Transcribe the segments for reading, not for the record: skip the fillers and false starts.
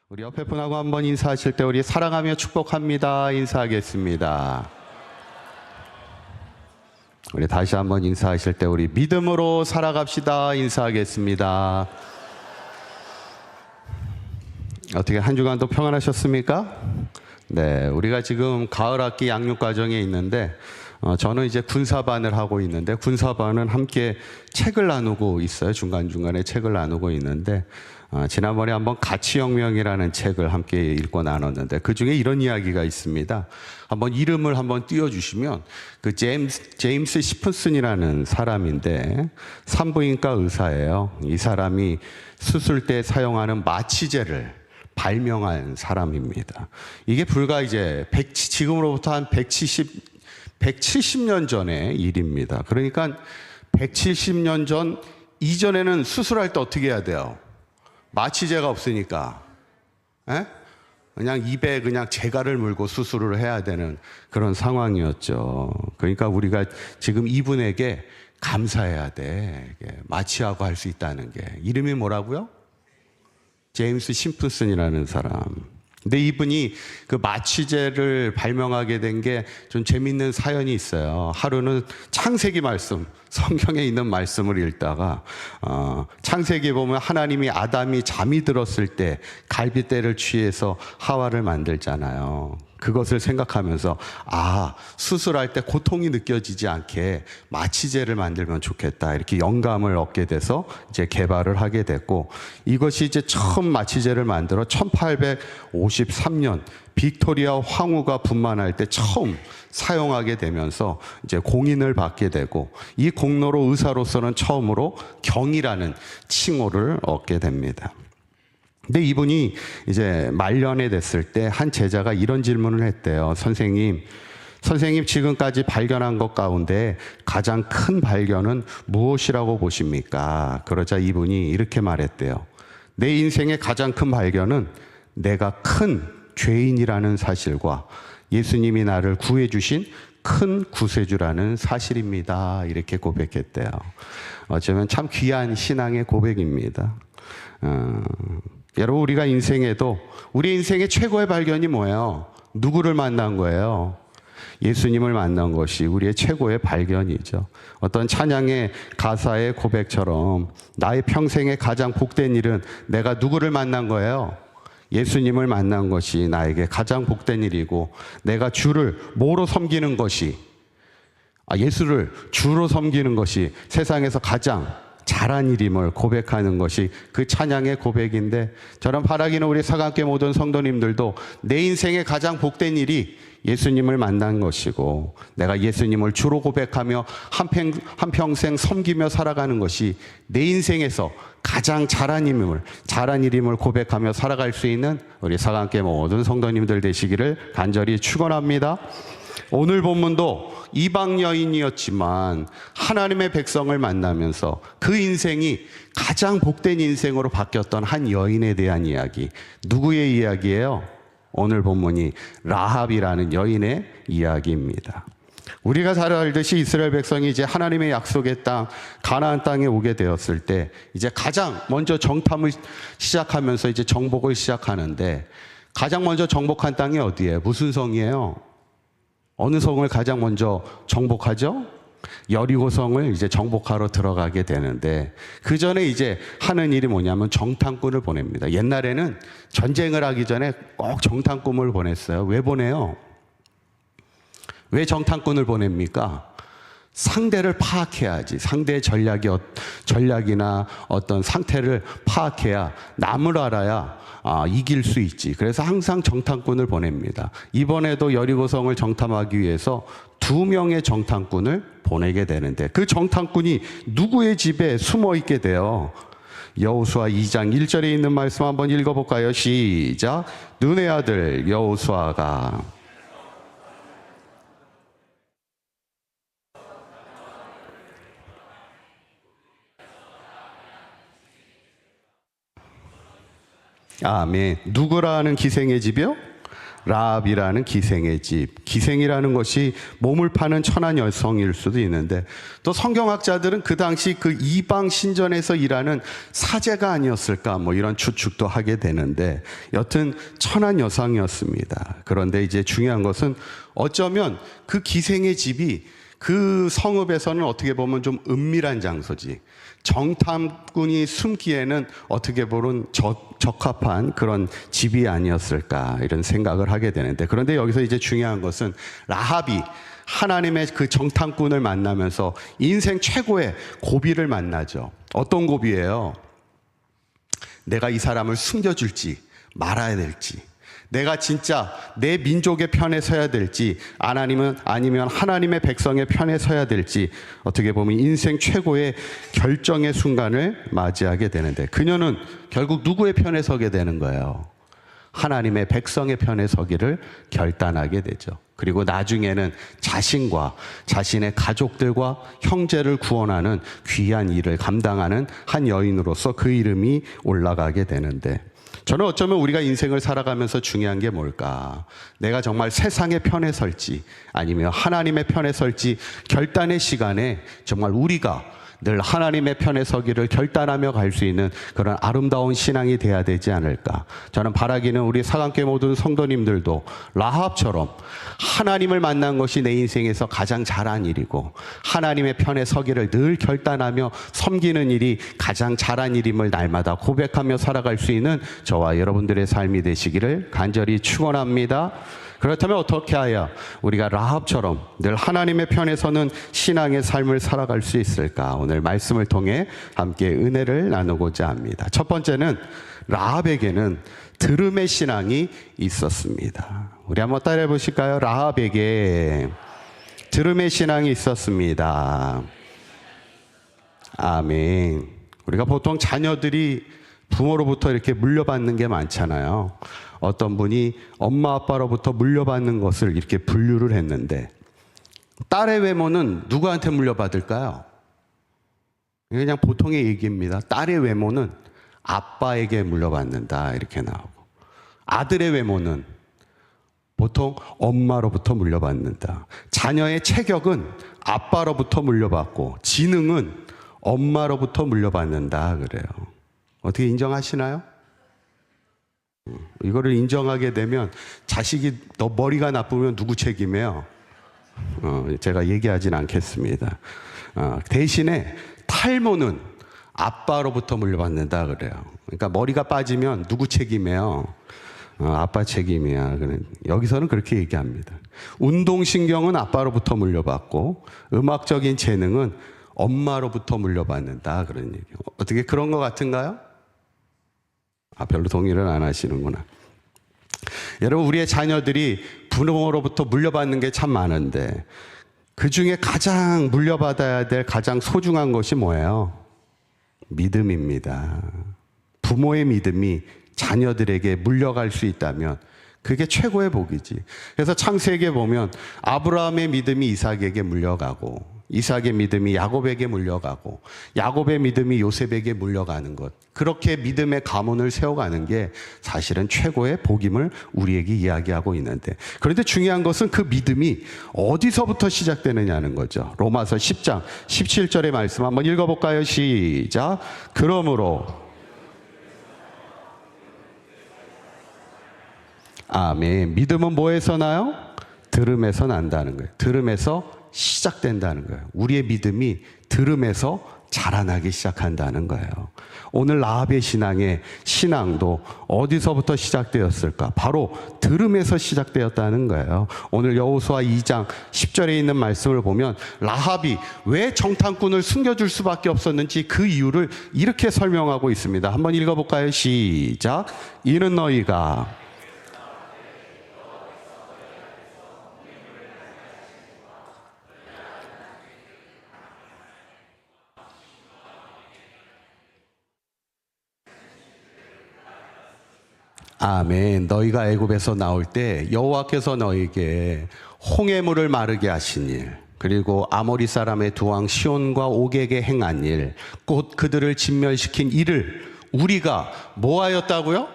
우리 옆에 분하고 한번 인사하실 때 우리 사랑하며 축복합니다 인사하겠습니다. 우리 다시 한번 인사하실 때 우리 믿음으로 살아갑시다 인사하겠습니다. 어떻게 한 주간도 평안하셨습니까? 네, 우리가 지금 가을 학기 양육 과정에 있는데 저는 이제 군사반을 하고 있는데 군사반은 함께 책을 나누고 있어요. 중간중간에 책을 나누고 있는데 지난번에 한번 가치혁명이라는 책을 함께 읽고 나눴는데 그중에 이런 이야기가 있습니다. 한번 이름을 한번 띄워주시면 그 제임스 시프슨이라는 사람인데 산부인과 의사예요. 이 사람이 수술 때 사용하는 마취제를 발명한 사람입니다. 이게 불과 이제 지금으로부터 한 170년 전의 일입니다. 그러니까 170년 전 이전에는 수술할 때 어떻게 해야 돼요? 마취제가 없으니까 그냥 입에 그냥 재갈을 물고 수술을 해야 되는 그런 상황이었죠. 그러니까 우리가 지금 이분에게 감사해야 돼. 마취하고 할 수 있다는 게. 이름이 뭐라고요? 제임스 심프슨이라는 사람. 근데 이분이 그 마취제를 발명하게 된 게 좀 재밌는 사연이 있어요. 하루는 창세기 말씀, 성경에 있는 말씀을 읽다가 창세기에 보면 하나님이 아담이 잠이 들었을 때 갈빗대를 취해서 하와를 만들잖아요. 그것을 생각하면서 수술할 때 고통이 느껴지지 않게 마취제를 만들면 좋겠다 이렇게 영감을 얻게 돼서 이제 개발을 하게 됐고 이것이 이제 처음 마취제를 만들어 1853년 빅토리아 황후가 분만할 때 처음 사용하게 되면서 이제 공인을 받게 되고 이 공로로 의사로서는 처음으로 경이라는 칭호를 얻게 됩니다. 근데 이분이 이제 말년에 됐을 때 한 제자가 이런 질문을 했대요. 선생님 지금까지 발견한 것 가운데 가장 큰 발견은 무엇이라고 보십니까? 그러자 이분이 이렇게 말했대요. 내 인생의 가장 큰 발견은 내가 큰 죄인이라는 사실과 예수님이 나를 구해주신 큰 구세주라는 사실입니다. 이렇게 고백했대요. 어쩌면 참 귀한 신앙의 고백입니다. 여러분 우리가 인생에도 우리 인생의 최고의 발견이 뭐예요? 누구를 만난 거예요? 예수님을 만난 것이 우리의 최고의 발견이죠. 어떤 찬양의 가사의 고백처럼 나의 평생의 가장 복된 일은 내가 누구를 만난 거예요? 예수님을 만난 것이 나에게 가장 복된 일이고 내가 주를 뭐로 섬기는 것이 예수를 주로 섬기는 것이 세상에서 가장 잘한 일임을 고백하는 것이 그 찬양의 고백인데 저는 바라기는 우리 사각계 모든 성도님들도 내 인생의 가장 복된 일이 예수님을 만난 것이고 내가 예수님을 주로 고백하며 한평생 섬기며 살아가는 것이 내 인생에서 가장 잘한 일임을 고백하며 살아갈 수 있는 우리 사각계 모든 성도님들 되시기를 간절히 축원합니다. 오늘 본문도 이방 여인이었지만 하나님의 백성을 만나면서 그 인생이 가장 복된 인생으로 바뀌었던 한 여인에 대한 이야기. 누구의 이야기예요? 오늘 본문이 라합이라는 여인의 이야기입니다. 우리가 잘 알듯이 이스라엘 백성이 이제 하나님의 약속의 땅 가나안 땅에 오게 되었을 때 이제 가장 먼저 정탐을 시작하면서 이제 정복을 시작하는데 가장 먼저 정복한 땅이 어디예요? 무슨 성이에요? 어느 성을 가장 먼저 정복하죠? 여리고 성을 이제 정복하러 들어가게 되는데 그 전에 이제 하는 일이 뭐냐면 정탐꾼을 보냅니다. 옛날에는 전쟁을 하기 전에 꼭 정탐꾼을 보냈어요. 왜 보내요? 왜 정탐꾼을 보냅니까? 상대를 파악해야지. 상대의 전략이나 어떤 상태를 파악해야 남을 알아야 이길 수 있지. 그래서 항상 정탐꾼을 보냅니다. 이번에도 여리고성을 정탐하기 위해서 2명의 정탐꾼을 보내게 되는데 그 정탐꾼이 누구의 집에 숨어 있게 돼요? 여호수아 2장 1절에 있는 말씀 한번 읽어볼까요? 시작. 눈의 아들 여호수아가 아멘. 누구라는 기생의 집이요? 라합이라는 기생의 집. 기생이라는 것이 몸을 파는 천한 여성일 수도 있는데, 또 성경학자들은 그 당시 그 이방 신전에서 일하는 사제가 아니었을까 뭐 이런 추측도 하게 되는데, 여튼 천한 여성이었습니다. 그런데 이제 중요한 것은 어쩌면 그 기생의 집이 그 성읍에서는 어떻게 보면 좀 은밀한 장소지, 정탐꾼이 숨기에는 어떻게 보면 적합한 그런 집이 아니었을까 이런 생각을 하게 되는데, 그런데 여기서 이제 중요한 것은 라합이 하나님의 그 정탐꾼을 만나면서 인생 최고의 고비를 만나죠. 어떤 고비예요? 내가 이 사람을 숨겨줄지 말아야 될지, 내가 진짜 내 민족의 편에 서야 될지 아니면 하나님의 백성의 편에 서야 될지, 어떻게 보면 인생 최고의 결정의 순간을 맞이하게 되는데, 그녀는 결국 누구의 편에 서게 되는 거예요? 하나님의 백성의 편에 서기를 결단하게 되죠. 그리고 나중에는 자신과 자신의 가족들과 형제를 구원하는 귀한 일을 감당하는 한 여인으로서 그 이름이 올라가게 되는데, 저는 어쩌면 우리가 인생을 살아가면서 중요한 게 뭘까? 내가 정말 세상의 편에 설지 아니면 하나님의 편에 설지 결단의 시간에 정말 우리가 늘 하나님의 편에 서기를 결단하며 갈 수 있는 그런 아름다운 신앙이 돼야 되지 않을까. 저는 바라기는 우리 사강교회 모든 성도님들도 라합처럼 하나님을 만난 것이 내 인생에서 가장 잘한 일이고, 하나님의 편에 서기를 늘 결단하며 섬기는 일이 가장 잘한 일임을 날마다 고백하며 살아갈 수 있는 저와 여러분들의 삶이 되시기를 간절히 축원합니다. 그렇다면 어떻게 하여 우리가 라합처럼 늘 하나님의 편에 서는 신앙의 삶을 살아갈 수 있을까? 오늘 말씀을 통해 함께 은혜를 나누고자 합니다. 첫 번째는 라합에게는 들음의 신앙이 있었습니다. 우리 한번 따라해 보실까요? 라합에게 들음의 신앙이 있었습니다. 아멘. 우리가 보통 자녀들이 부모로부터 이렇게 물려받는 게 많잖아요. 어떤 분이 엄마 아빠로부터 물려받는 것을 이렇게 분류를 했는데, 딸의 외모는 누구한테 물려받을까요? 그냥 보통의 얘기입니다. 딸의 외모는 아빠에게 물려받는다 이렇게 나오고, 아들의 외모는 보통 엄마로부터 물려받는다. 자녀의 체격은 아빠로부터 물려받고 지능은 엄마로부터 물려받는다 그래요. 어떻게 인정하시나요? 이거를 인정하게 되면 자식이 너 머리가 나쁘면 누구 책임이에요? 제가 얘기하진 않겠습니다. 대신에 탈모는 아빠로부터 물려받는다 그래요. 그러니까 머리가 빠지면 누구 책임이에요? 아빠 책임이야. 여기서는 그렇게 얘기합니다. 운동신경은 아빠로부터 물려받고 음악적인 재능은 엄마로부터 물려받는다 그런 얘기예요. 어떻게 그런 것 같은가요? 별로 동의를 안 하시는구나. 여러분, 우리의 자녀들이 부모로부터 물려받는 게 참 많은데, 그 중에 가장 물려받아야 될 가장 소중한 것이 뭐예요? 믿음입니다. 부모의 믿음이 자녀들에게 물려갈 수 있다면 그게 최고의 복이지. 그래서 창세기에 보면 아브라함의 믿음이 이삭에게 물려가고, 이삭의 믿음이 야곱에게 물려가고, 야곱의 믿음이 요셉에게 물려가는 것, 그렇게 믿음의 가문을 세워가는 게 사실은 최고의 복임을 우리에게 이야기하고 있는데, 그런데 중요한 것은 그 믿음이 어디서부터 시작되느냐는 거죠. 로마서 10장 17절의 말씀 한번 읽어볼까요? 시작. 그러므로 아멘. 믿음은 뭐에서 나요? 들음에서 난다는 거예요. 들음에서 시작된다는 거예요. 우리의 믿음이 들음에서 자라나기 시작한다는 거예요. 오늘 라합의 신앙도 어디서부터 시작되었을까? 바로 들음에서 시작되었다는 거예요. 오늘 여호수아 2장 10절에 있는 말씀을 보면 라합이 왜 정탐꾼을 숨겨줄 수밖에 없었는지 그 이유를 이렇게 설명하고 있습니다. 한번 읽어볼까요? 시작. 이는 너희가 아멘. 너희가 애굽에서 나올 때 여호와께서 너희에게 홍해물을 마르게 하신 일, 그리고 아모리 사람의 두 왕 시온과 옥에게 행한 일, 곧 그들을 진멸시킨 일을 우리가 뭐 하였다고요?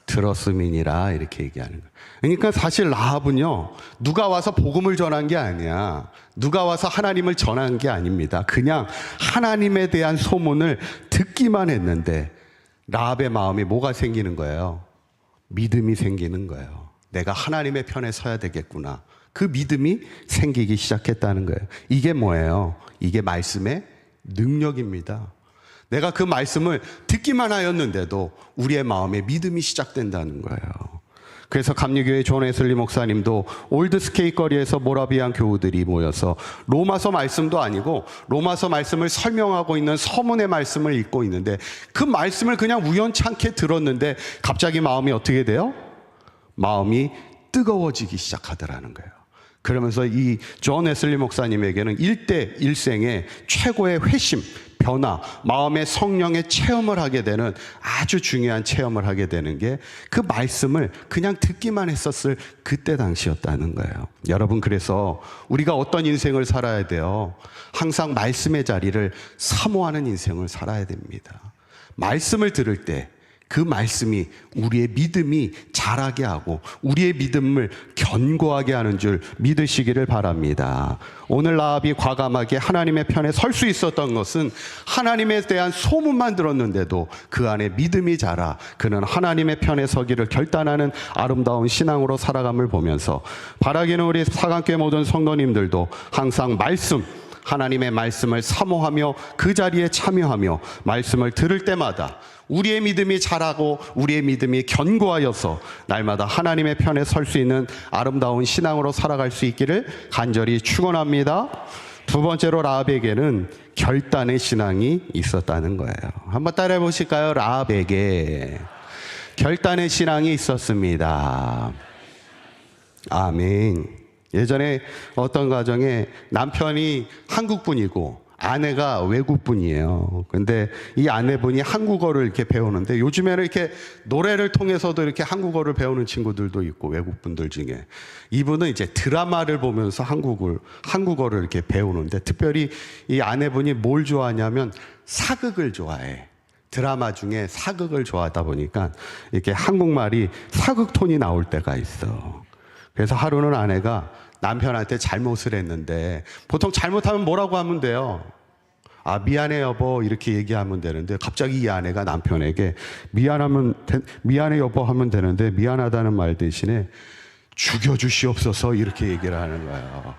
들었음이니라 이렇게 얘기하는 거예요. 그러니까 사실 라합은요, 누가 와서 복음을 전한 게 아니야. 누가 와서 하나님을 전한 게 아닙니다. 그냥 하나님에 대한 소문을 듣기만 했는데 라합의 마음에 뭐가 생기는 거예요? 믿음이 생기는 거예요. 내가 하나님의 편에 서야 되겠구나. 그 믿음이 생기기 시작했다는 거예요. 이게 뭐예요? 이게 말씀의 능력입니다. 내가 그 말씀을 듣기만 하였는데도 우리의 마음에 믿음이 시작된다는 거예요. 그래서 감리교회 존 웨슬리 목사님도 올드스케이 거리에서 모라비안 교우들이 모여서 로마서 말씀도 아니고 로마서 말씀을 설명하고 있는 서문의 말씀을 읽고 있는데 그 말씀을 그냥 우연찮게 들었는데 갑자기 마음이 어떻게 돼요? 마음이 뜨거워지기 시작하더라는 거예요. 그러면서 이 존 웨슬리 목사님에게는 일생의 최고의 회심, 변화, 마음의 성령의 체험을 하게 되는 아주 중요한 체험을 하게 되는 게 그 말씀을 그냥 듣기만 했었을 그때 당시였다는 거예요. 여러분, 그래서 우리가 어떤 인생을 살아야 돼요? 항상 말씀의 자리를 사모하는 인생을 살아야 됩니다. 말씀을 들을 때 그 말씀이 우리의 믿음이 자라게 하고 우리의 믿음을 견고하게 하는 줄 믿으시기를 바랍니다. 오늘 라합이 과감하게 하나님의 편에 설 수 있었던 것은 하나님에 대한 소문만 들었는데도 그 안에 믿음이 자라 그는 하나님의 편에 서기를 결단하는 아름다운 신앙으로 살아감을 보면서 바라기는 우리 사강교회 모든 성도님들도 항상 하나님의 말씀을 사모하며 그 자리에 참여하며 말씀을 들을 때마다 우리의 믿음이 자라고 우리의 믿음이 견고하여서 날마다 하나님의 편에 설 수 있는 아름다운 신앙으로 살아갈 수 있기를 간절히 축원합니다. 두 번째로 라합에게는 결단의 신앙이 있었다는 거예요. 한번 따라해 보실까요? 라합에게 결단의 신앙이 있었습니다. 아멘. 예전에 어떤 가정에 남편이 한국분이고 아내가 외국분이에요. 근데 이 아내분이 한국어를 이렇게 배우는데 요즘에는 이렇게 노래를 통해서도 이렇게 한국어를 배우는 친구들도 있고 외국분들 중에 이분은 이제 드라마를 보면서 한국어를 이렇게 배우는데 특별히 이 아내분이 뭘 좋아하냐면 사극을 좋아해. 드라마 중에 사극을 좋아하다 보니까 이렇게 한국말이 사극 톤이 나올 때가 있어. 그래서 하루는 아내가 남편한테 잘못을 했는데 보통 잘못하면 뭐라고 하면 돼요? 아, 미안해 여보 이렇게 얘기하면 되는데 갑자기 이 아내가 남편에게 미안해 여보 하면 되는데 미안하다는 말 대신에 죽여주시옵소서 이렇게 얘기를 하는 거예요.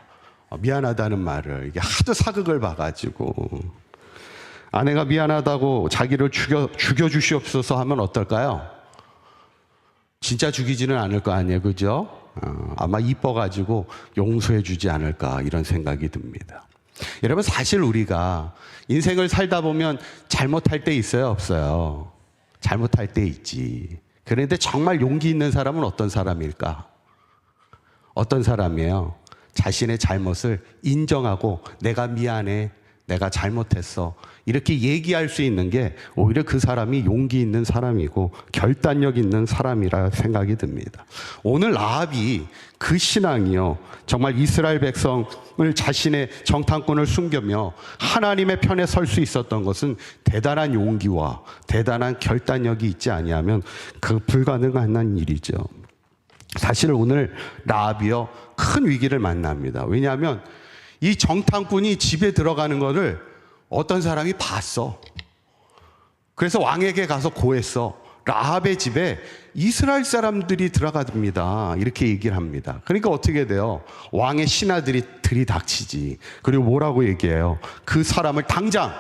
미안하다는 말을 이게 하도 사극을 봐가지고 아내가 미안하다고 자기를 죽여주시옵소서 하면 어떨까요? 진짜 죽이지는 않을 거 아니에요, 그죠? 아마 이뻐가지고 용서해 주지 않을까 이런 생각이 듭니다. 여러분, 사실 우리가 인생을 살다 보면 잘못할 때 있어요, 없어요? 잘못할 때 있지. 그런데 정말 용기 있는 사람은 어떤 사람일까? 어떤 사람이에요? 자신의 잘못을 인정하고 내가 미안해, 내가 잘못했어 이렇게 얘기할 수 있는 게 오히려 그 사람이 용기 있는 사람이고 결단력 있는 사람이라 생각이 듭니다. 오늘 라합이 그 신앙이요, 정말 이스라엘 백성을 자신의 정탐꾼을 숨기며 하나님의 편에 설 수 있었던 것은 대단한 용기와 대단한 결단력이 있지 아니하면 그 불가능한 일이죠. 사실 오늘 라합이요 큰 위기를 만납니다. 왜냐하면 이 정탐꾼이 집에 들어가는 것을 어떤 사람이 봤어. 그래서 왕에게 가서 고했어. 라합의 집에 이스라엘 사람들이 들어갑니다. 이렇게 얘기를 합니다. 그러니까 어떻게 돼요? 왕의 신하들이 들이닥치지. 그리고 뭐라고 얘기해요? 그 사람을 당장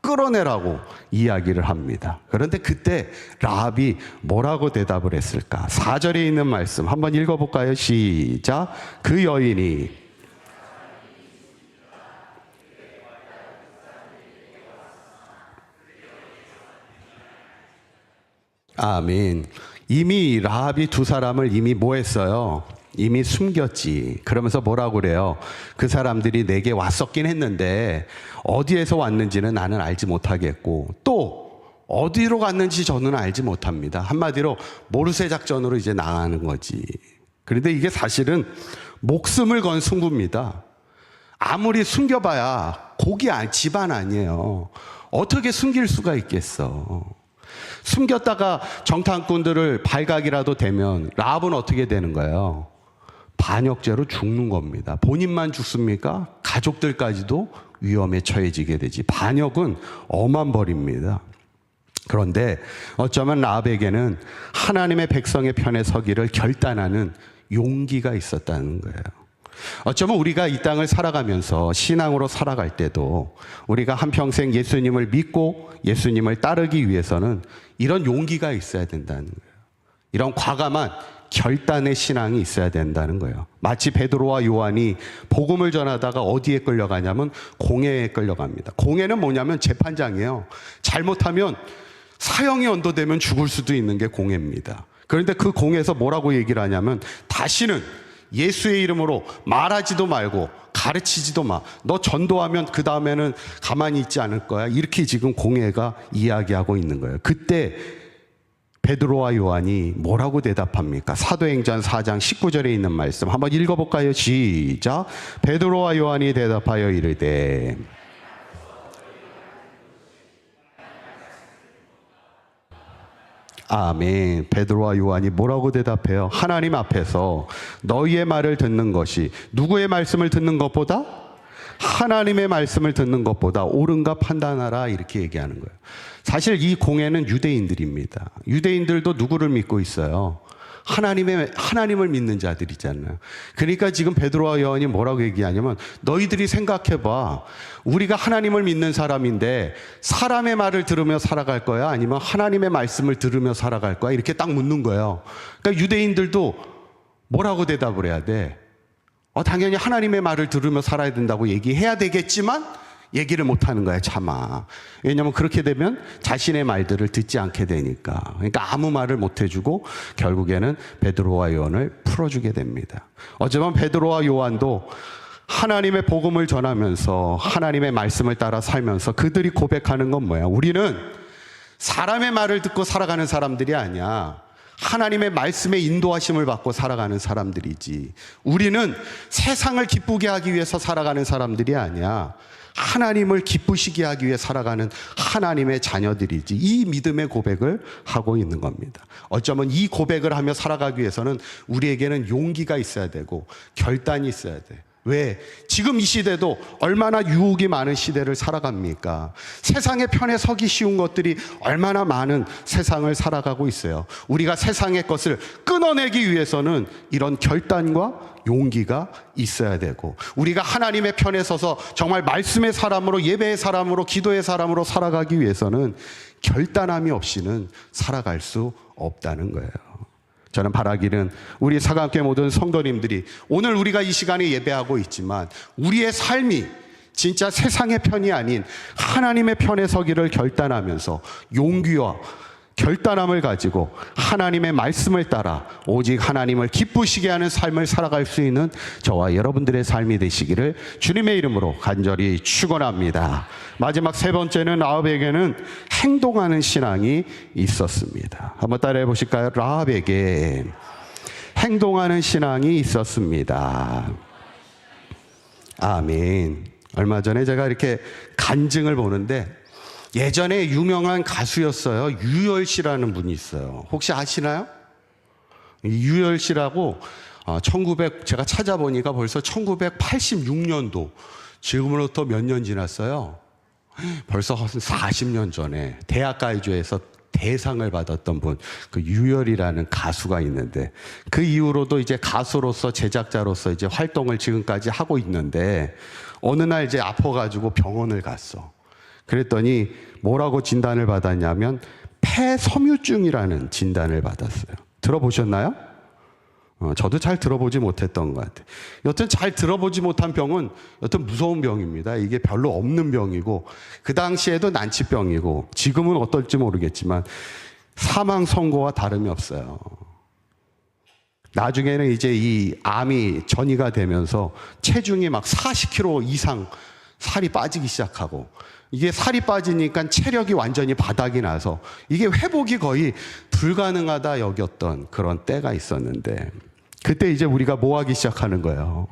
끌어내라고 이야기를 합니다. 그런데 그때 라합이 뭐라고 대답을 했을까? 4절에 있는 말씀 한번 읽어볼까요? 시작. 그 여인이 아멘. 이미 라합이 두 사람을 이미 뭐 했어요? 이미 숨겼지. 그러면서 뭐라고 그래요? 그 사람들이 내게 왔었긴 했는데 어디에서 왔는지는 나는 알지 못하겠고 또 어디로 갔는지 저는 알지 못합니다. 한마디로 모르쇠 작전으로 이제 나가는 거지. 그런데 이게 사실은 목숨을 건 승부입니다. 아무리 숨겨봐야 집안 아니에요. 어떻게 숨길 수가 있겠어? 숨겼다가 정탐꾼들을 발각이라도 되면 라합은 어떻게 되는 거예요? 반역죄로 죽는 겁니다. 본인만 죽습니까? 가족들까지도 위험에 처해지게 되지. 반역은 엄한 벌입니다. 그런데 어쩌면 라합에게는 하나님의 백성의 편에 서기를 결단하는 용기가 있었다는 거예요. 어쩌면 우리가 이 땅을 살아가면서 신앙으로 살아갈 때도 우리가 한평생 예수님을 믿고 예수님을 따르기 위해서는 이런 용기가 있어야 된다는 거예요. 이런 과감한 결단의 신앙이 있어야 된다는 거예요. 마치 베드로와 요한이 복음을 전하다가 어디에 끌려가냐면 공회에 끌려갑니다. 공회는 뭐냐면 재판장이에요. 잘못하면 사형이 언도되면 죽을 수도 있는 게 공회입니다. 그런데 그 공회에서 뭐라고 얘기를 하냐면 다시는 예수의 이름으로 말하지도 말고 가르치지도 마. 너 전도하면 그 다음에는 가만히 있지 않을 거야. 이렇게 지금 공회가 이야기하고 있는 거예요. 그때 베드로와 요한이 뭐라고 대답합니까? 사도행전 4장 19절에 있는 말씀 한번 읽어볼까요? 시작. 베드로와 요한이 대답하여 이르되 아멘. 베드로와 요한이 뭐라고 대답해요? 하나님 앞에서 너희의 말을 듣는 것이 누구의 말씀을 듣는 것보다 하나님의 말씀을 듣는 것보다 옳은가 판단하라 이렇게 얘기하는 거예요. 사실 이 공회는 유대인들입니다. 유대인들도 누구를 믿고 있어요? 하나님을 믿는 자들이잖아요. 그러니까 지금 베드로와 요한이 뭐라고 얘기하냐면 너희들이 생각해봐. 우리가 하나님을 믿는 사람인데 사람의 말을 들으며 살아갈 거야? 아니면 하나님의 말씀을 들으며 살아갈 거야? 이렇게 딱 묻는 거예요. 그러니까 유대인들도 뭐라고 대답을 해야 돼? 당연히 하나님의 말을 들으며 살아야 된다고 얘기해야 되겠지만 얘기를 못하는 거야, 차마. 왜냐하면 그렇게 되면 자신의 말들을 듣지 않게 되니까. 그러니까 아무 말을 못해주고 결국에는 베드로와 요한을 풀어주게 됩니다. 어쩌면 베드로와 요한도 하나님의 복음을 전하면서 하나님의 말씀을 따라 살면서 그들이 고백하는 건 뭐야? 우리는 사람의 말을 듣고 살아가는 사람들이 아니야. 하나님의 말씀에 인도하심을 받고 살아가는 사람들이지. 우리는 세상을 기쁘게 하기 위해서 살아가는 사람들이 아니야. 하나님을 기쁘시게 하기 위해 살아가는 하나님의 자녀들이지. 이 믿음의 고백을 하고 있는 겁니다. 어쩌면 이 고백을 하며 살아가기 위해서는 우리에게는 용기가 있어야 되고 결단이 있어야 돼. 왜? 지금 이 시대도 얼마나 유혹이 많은 시대를 살아갑니까? 세상의 편에 서기 쉬운 것들이 얼마나 많은 세상을 살아가고 있어요. 우리가 세상의 것을 끊어내기 위해서는 이런 결단과 용기가 있어야 되고, 우리가 하나님의 편에 서서 정말 말씀의 사람으로, 예배의 사람으로, 기도의 사람으로 살아가기 위해서는 결단함이 없이는 살아갈 수 없다는 거예요. 저는 바라기는 우리 사각교회 모든 성도님들이 오늘 우리가 이 시간에 예배하고 있지만 우리의 삶이 진짜 세상의 편이 아닌 하나님의 편에 서기를 결단하면서 용기와 결단함을 가지고 하나님의 말씀을 따라 오직 하나님을 기쁘시게 하는 삶을 살아갈 수 있는 저와 여러분들의 삶이 되시기를 주님의 이름으로 간절히 축원합니다. 마지막 세 번째는 라합에게는 행동하는 신앙이 있었습니다. 한번 따라해 보실까요? 라합에게 행동하는 신앙이 있었습니다. 아멘. 얼마 전에 제가 이렇게 간증을 보는데 예전에 유명한 가수였어요. 유열 씨라는 분이 있어요. 혹시 아시나요? 유열 씨라고 제가 찾아보니까 벌써 1986년도, 지금으로부터 몇 년 지났어요? 벌써 40년 전에 대학가요제에서 대상을 받았던 분, 그 유열이라는 가수가 있는데, 그 이후로도 이제 가수로서 제작자로서 이제 활동을 지금까지 하고 있는데, 어느 날 이제 아파가지고 병원을 갔어. 그랬더니 뭐라고 진단을 받았냐면 폐섬유증이라는 진단을 받았어요. 들어보셨나요? 저도 잘 들어보지 못했던 것 같아요. 여튼 잘 들어보지 못한 병은 여튼 무서운 병입니다. 이게 별로 없는 병이고 그 당시에도 난치병이고 지금은 어떨지 모르겠지만 사망 선고와 다름이 없어요. 나중에는 이제 이 암이 전이가 되면서 체중이 막 40kg 이상 살이 빠지기 시작하고, 이게 살이 빠지니까 체력이 완전히 바닥이 나서 이게 회복이 거의 불가능하다 여겼던 그런 때가 있었는데, 그때 이제 우리가 뭐 하기 시작하는 거예요?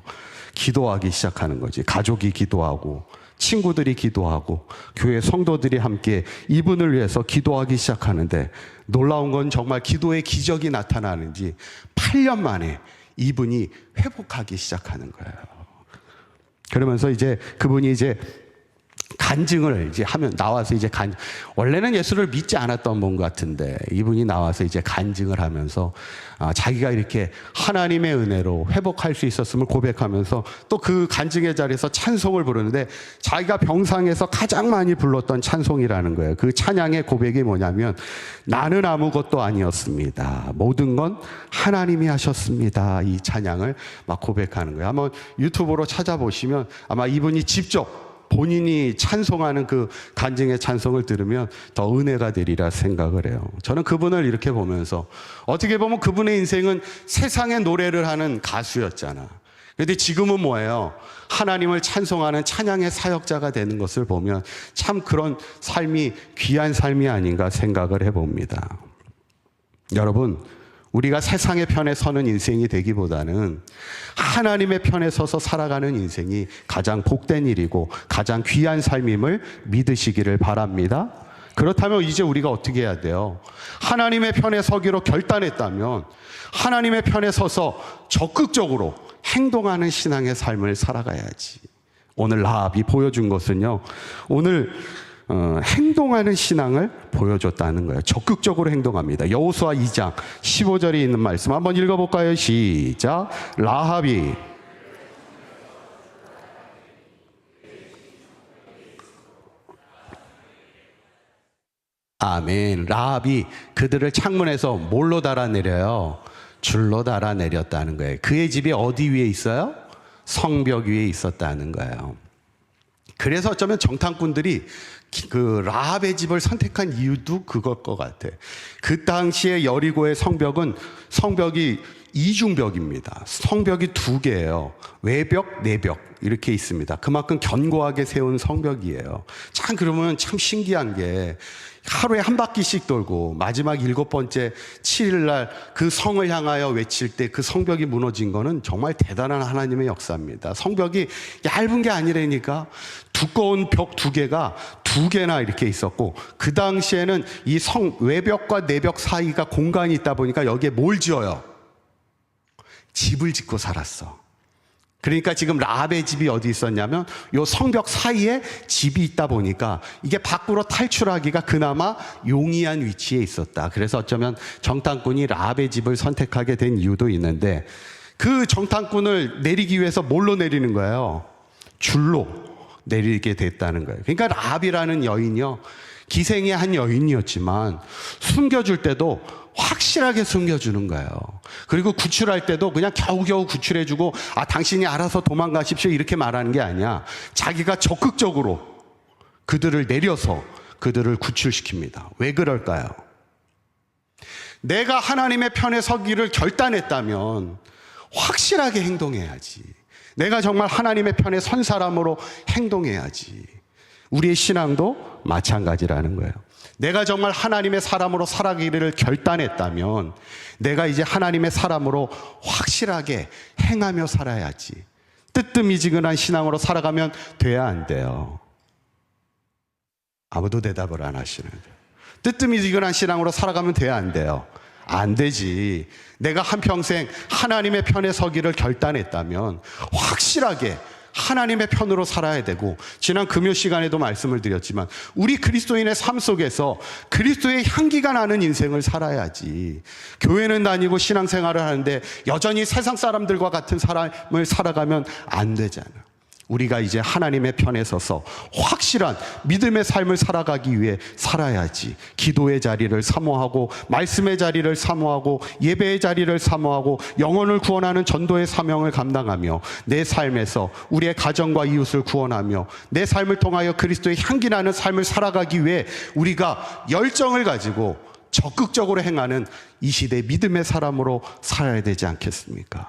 기도하기 시작하는 거지. 가족이 기도하고 친구들이 기도하고 교회 성도들이 함께 이분을 위해서 기도하기 시작하는데 놀라운 건 정말 기도의 기적이 나타나는지 8년 만에 이분이 회복하기 시작하는 거예요. 그러면서 이제 그분이 이제 간증을 이제 하면 나와서 이제 원래는 예수를 믿지 않았던 분 같은데 이분이 나와서 이제 간증을 하면서 자기가 이렇게 하나님의 은혜로 회복할 수 있었음을 고백하면서 또 그 간증의 자리에서 찬송을 부르는데 자기가 병상에서 가장 많이 불렀던 찬송이라는 거예요. 그 찬양의 고백이 뭐냐면 나는 아무것도 아니었습니다. 모든 건 하나님이 하셨습니다. 이 찬양을 막 고백하는 거예요. 한번 유튜브로 찾아보시면 아마 이분이 직접 본인이 찬송하는 그 간증의 찬송을 들으면 더 은혜가 되리라 생각을 해요. 저는 그분을 이렇게 보면서 어떻게 보면 그분의 인생은 세상의 노래를 하는 가수였잖아. 그런데 지금은 뭐예요? 하나님을 찬송하는 찬양의 사역자가 되는 것을 보면 참 그런 삶이 귀한 삶이 아닌가 생각을 해봅니다. 여러분, 우리가 세상의 편에 서는 인생이 되기보다는 하나님의 편에 서서 살아가는 인생이 가장 복된 일이고 가장 귀한 삶임을 믿으시기를 바랍니다. 그렇다면 이제 우리가 어떻게 해야 돼요? 하나님의 편에 서기로 결단했다면 하나님의 편에 서서 적극적으로 행동하는 신앙의 삶을 살아가야지. 오늘 라합이 보여준 것은요, 오늘 행동하는 신앙을 보여줬다는 거예요. 적극적으로 행동합니다. 여호수아 2장 15절에 있는 말씀 한번 읽어볼까요? 시작. 라합이 아멘. 라합이 그들을 창문에서 뭘로 달아내려요? 줄로 달아내렸다는 거예요. 그의 집이 어디 위에 있어요? 성벽 위에 있었다는 거예요. 그래서 어쩌면 정탐꾼들이 그 라합의 집을 선택한 이유도 그걸 것 같아. 그 당시에 여리고의 성벽이 이중벽입니다. 성벽이 2개예요. 외벽, 내벽 이렇게 있습니다. 그만큼 견고하게 세운 성벽이에요. 참 그러면 참 신기한 게 하루에 한 바퀴씩 돌고 마지막 7번째 7일날 그 성을 향하여 외칠 때 그 성벽이 무너진 거는 정말 대단한 하나님의 역사입니다. 성벽이 얇은 게 아니라니까 두꺼운 벽 2개가 2개나 이렇게 있었고, 그 당시에는 이 외벽과 내벽 사이가 공간이 있다 보니까 여기에 뭘 지어요? 집을 짓고 살았어. 그러니까 지금 라합의 집이 어디 있었냐면 요 성벽 사이에 집이 있다 보니까 이게 밖으로 탈출하기가 그나마 용이한 위치에 있었다. 그래서 어쩌면 정탐꾼이 라합의 집을 선택하게 된 이유도 있는데, 그 정탐꾼을 내리기 위해서 뭘로 내리는 거예요? 줄로 내리게 됐다는 거예요. 그러니까 라합이라는 여인이요, 기생의 한 여인이었지만 숨겨줄 때도 확실하게 숨겨주는 거예요. 그리고 구출할 때도 그냥 겨우겨우 구출해주고 당신이 알아서 도망가십시오 이렇게 말하는 게 아니야. 자기가 적극적으로 그들을 내려서 그들을 구출시킵니다. 왜 그럴까요? 내가 하나님의 편에 서기를 결단했다면 확실하게 행동해야지. 내가 정말 하나님의 편에 선 사람으로 행동해야지. 우리의 신앙도 마찬가지라는 거예요. 내가 정말 하나님의 사람으로 살아가기를 결단했다면 내가 이제 하나님의 사람으로 확실하게 행하며 살아야지. 뜨뜻미지근한 신앙으로 살아가면 돼야 안 돼요? 아무도 대답을 안 하시는데. 뜨뜻미지근한 신앙으로 살아가면 돼야 안 돼요? 안 되지. 내가 한평생 하나님의 편에 서기를 결단했다면 확실하게 하나님의 편으로 살아야 되고, 지난 금요 시간에도 말씀을 드렸지만 우리 그리스도인의 삶 속에서 그리스도의 향기가 나는 인생을 살아야지. 교회는 다니고 신앙생활을 하는데 여전히 세상 사람들과 같은 삶을 살아가면 안 되잖아. 우리가 이제 하나님의 편에 서서 확실한 믿음의 삶을 살아가기 위해 살아야지. 기도의 자리를 사모하고, 말씀의 자리를 사모하고, 예배의 자리를 사모하고, 영혼을 구원하는 전도의 사명을 감당하며 내 삶에서 우리의 가정과 이웃을 구원하며 내 삶을 통하여 그리스도의 향기 나는 삶을 살아가기 위해 우리가 열정을 가지고 적극적으로 행하는 이 시대의 믿음의 사람으로 살아야 되지 않겠습니까?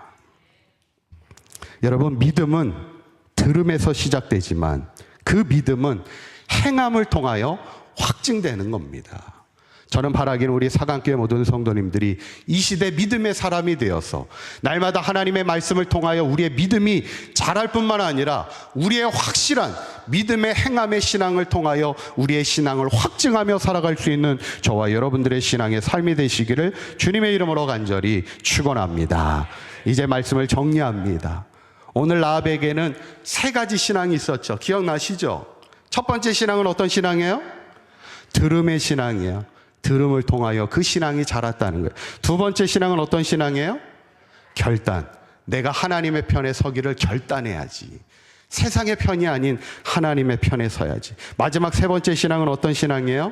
여러분, 믿음은 들음에서 시작되지만 그 믿음은 행함을 통하여 확증되는 겁니다. 저는 바라기는 우리 사강교회 모든 성도님들이 이 시대 믿음의 사람이 되어서 날마다 하나님의 말씀을 통하여 우리의 믿음이 자랄 뿐만 아니라 우리의 확실한 믿음의 행함의 신앙을 통하여 우리의 신앙을 확증하며 살아갈 수 있는 저와 여러분들의 신앙의 삶이 되시기를 주님의 이름으로 간절히 축원합니다. 이제 말씀을 정리합니다. 오늘 라합에게는 세 가지 신앙이 있었죠. 기억나시죠? 첫 번째 신앙은 어떤 신앙이에요? 들음의 신앙이에요. 들음을 통하여 그 신앙이 자랐다는 거예요. 두 번째 신앙은 어떤 신앙이에요? 결단. 내가 하나님의 편에 서기를 결단해야지. 세상의 편이 아닌 하나님의 편에 서야지. 마지막 세 번째 신앙은 어떤 신앙이에요?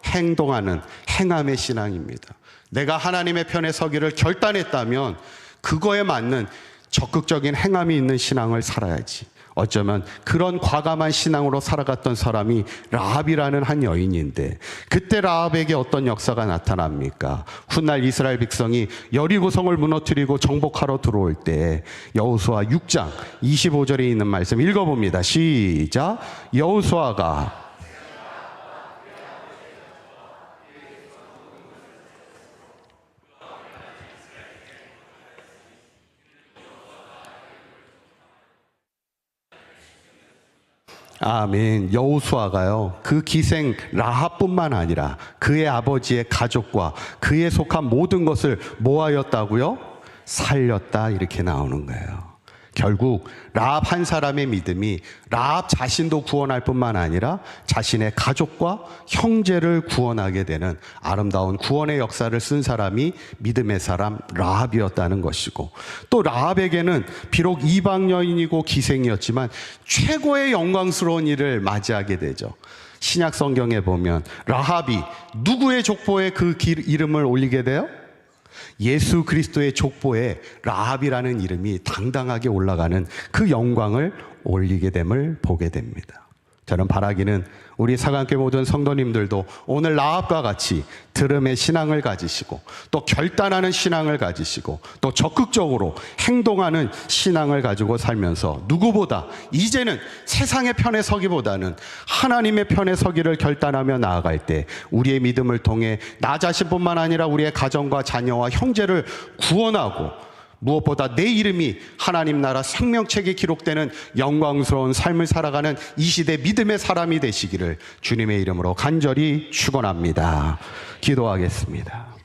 행동하는 행함의 신앙입니다. 내가 하나님의 편에 서기를 결단했다면 그거에 맞는 적극적인 행함이 있는 신앙을 살아야지. 어쩌면 그런 과감한 신앙으로 살아갔던 사람이 라합이라는 한 여인인데, 그때 라합에게 어떤 역사가 나타납니까? 훗날 이스라엘 백성이 여리고성을 무너뜨리고 정복하러 들어올 때 여호수아 6장 25절에 있는 말씀 읽어봅니다. 시작. 여호수아가 아멘. 여호수아가요, 그 기생 라합뿐만 아니라 그의 아버지의 가족과 그에 속한 모든 것을 모하였다고요? 살렸다. 이렇게 나오는 거예요. 결국 라합 한 사람의 믿음이 라합 자신도 구원할 뿐만 아니라 자신의 가족과 형제를 구원하게 되는 아름다운 구원의 역사를 쓴 사람이 믿음의 사람 라합이었다는 것이고, 또 라합에게는 비록 이방 여인이고 기생이었지만 최고의 영광스러운 일을 맞이하게 되죠. 신약 성경에 보면 라합이 누구의 족보에 그 이름을 올리게 돼요? 예수 그리스도의 족보에 라합이라는 이름이 당당하게 올라가는 그 영광을 올리게 됨을 보게 됩니다. 저는 바라기는 우리 사강교회 모든 성도님들도 오늘 라합과 같이 들음의 신앙을 가지시고, 또 결단하는 신앙을 가지시고, 또 적극적으로 행동하는 신앙을 가지고 살면서 누구보다 이제는 세상의 편에 서기보다는 하나님의 편에 서기를 결단하며 나아갈 때 우리의 믿음을 통해 나 자신뿐만 아니라 우리의 가정과 자녀와 형제를 구원하고, 무엇보다 내 이름이 하나님 나라 생명책에 기록되는 영광스러운 삶을 살아가는 이 시대 믿음의 사람이 되시기를 주님의 이름으로 간절히 축원합니다. 기도하겠습니다.